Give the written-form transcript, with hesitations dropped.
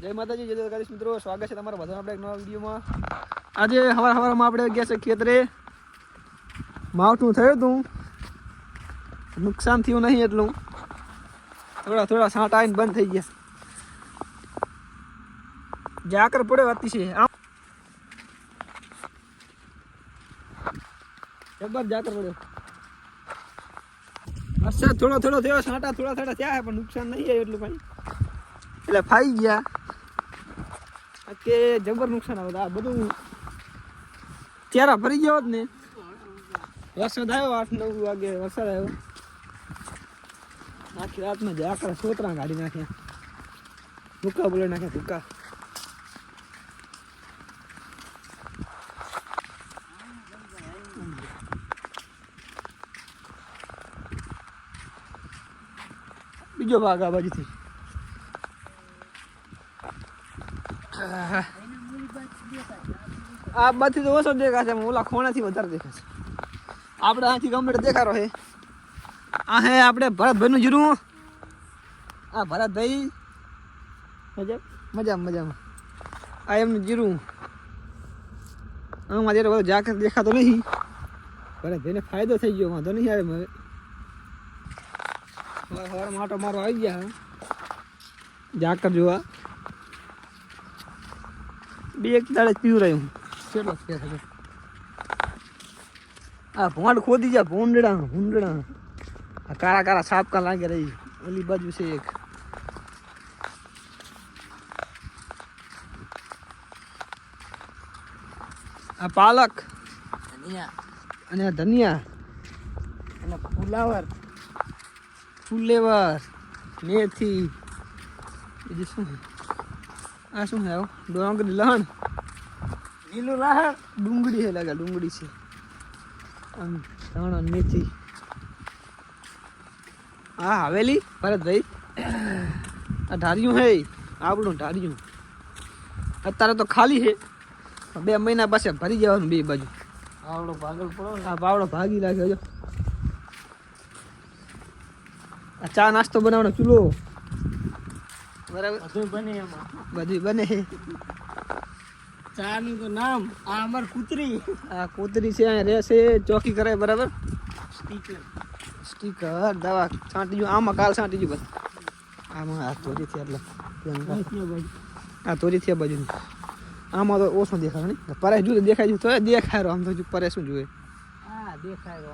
જય માતાજી, જય દ્વારકાધીશ મિત્રો, સ્વાગત છે તમારા બધાનું આપણે એક નવા વિડીયોમાં। આજે સવારમાં આપણે ગયા છે ખેતરે। માવઠું થયું હતું, નુકસાન થયું નહીં એટલું, થોડા છાંટા આવીને બંધ થઈ ગયા। જાકર પડ્યો અતિશય, જબર જાકર પડ્યો। વરસાદ થોડો થયો, છાંટા થોડા થયા, પણ નુકસાન નહીં આવ્યું એટલું કાંઈ, એટલે ફાઈ ગયા કે જબર નુકસાન આવે। આ બધું ચહેરા ભરી ગયો હોત ને, વરસાદ આવ્યો 8-9 વાગે વરસાદ આવ્યો, આખી રાતમાં જ આખા સોતરા કાઢી નાખ્યા, ભૂકા બોલે નાખ્યા ભૂકા। બીજો ભાગ આ બાજુથી આ બાજુથી તો ઓછો દેખાશે, ઓલા ખોણાથી વધારે દેખાશે। આપણે આથી કમ્પ્લીટ દેખાડો છે। આ હે આપણે ભરતભાઈનું જીરું, આ ભરતભાઈ મજામાં આ એમનું જીરું। આમાં જ્યારે બધો જાકર દેખાતો નહીં, ભરતભાઈને ફાયદો થઈ ગયો, વાંધો નહીં આવે। હવે માટો મારો આવી ગયા જાકર જોવા, બે એક દાડે પીવું રહ્યું કેટલો ફેર હવે। આ ભોંડ ખોદી જાય, ભૂંડડા આ કાળા સાપકા લાગે રહી, ઓલી બાજુ છે એક। આ પાલક અને ધનિયા અને ફુલેવર મેથી, બીજું શું છે? આ શું છે? ડોંગળી લહણ, લીલું લહણ, ડુંગળી છે, લાગે ડુંગળી છે, ધાણા મેથી। હા હવેલી ભરતભાઈ, આ ઢારિયું હે, આપણું ઢારિયું અત્યારે તો ખાલી છે, 2 મહિના પાસે ભરી જવાનું બે બાજુ। આવડો ભાગલ પડો, આ પાવડો ભાગી લાગ્યો જો। આ ચા નાસ્તો બનાવવાનો ચૂલો, બરાબર બધું બને। ચા નું તો નામ આ અમાર કૂતરી, આ કૂતરી છે, અહીંયા રહેશે, ચોકી કરે, બરાબર। સ્ટીકર દવા છાંટી ગયું, આમાં કાલ છાંટી ગયું, બસ આમાં આ તોરી થી, એટલે આ તોરી થી બાજુ, આમાં તો ઓછો દેખાય ને, પરે જુદે દેખાય તો દેખાય, આમ તો પરે શું જોઈએ, હા દેખાય।